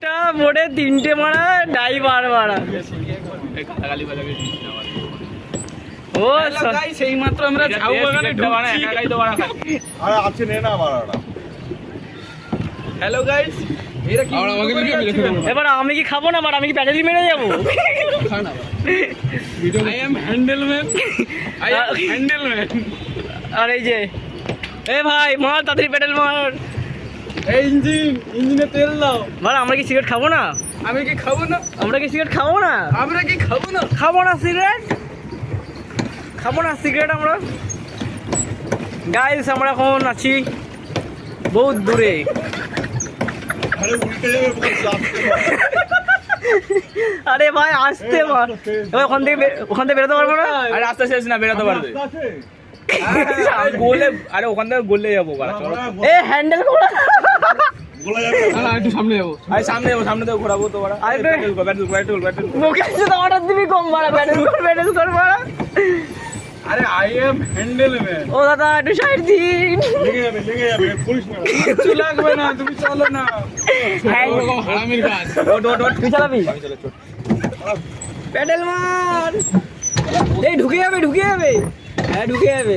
একটা মোড়ে তিনটে মারা ড্রাইভার মারা ও সেই মাত্র আমরা ঝাউ বাগানে আছে নে না মারাটা। হ্যালো গাইস, এবার আমি কি খাবো না, এবার আমি কি প্যাডেলি মেরে যাবো? I am handleman, I am handleman. আর এই যে এ ভাই মার তাড়াতাড়ি প্যাডেল মার। এই ইঞ্জিনে তেল দাও। ভাই আমরা কি সিগারেট খাবো না? আমি কি খাবো না? আমরা কি সিগারেট খাবো না? আমরা কি খাবো না? খাবো না সিগারেট, খাবো না সিগারেট আমরা। গাইস আমরা এখন আছি বহুত দূরে। আরে উল্টে যাবে আরে ভাই আসতে মার, এবার ওখান থেকে বেরোতে পারবো না। আরে আস্তে শেষ না, বেরোতে পারবে গোলে। আরে ওখান থেকে গোলে যাবো। এ হ্যান্ডেল কোলা গোলা যাবে একটু সামনে যাবো। আরে সামনে যাবো, সামনে থেকে ঘোরাবো তো বড়। আরে ব্যাটল মুখে শুধু অর্ডার দিবি কম মারা, ব্যাটেল কর মারা। আরে আই এম হ্যান্ডেলম্যান। ও দাদা একটু সাইড দিন। লেগে যাবে পুলিশ না। কিছু লাগবে না, তুমি চলো না। হারামির কাজ। ওট তুই চালাবি? প্যাডেল মার। এই ঢুকে যাবে হ্যাঁ ঢুকে যাবে।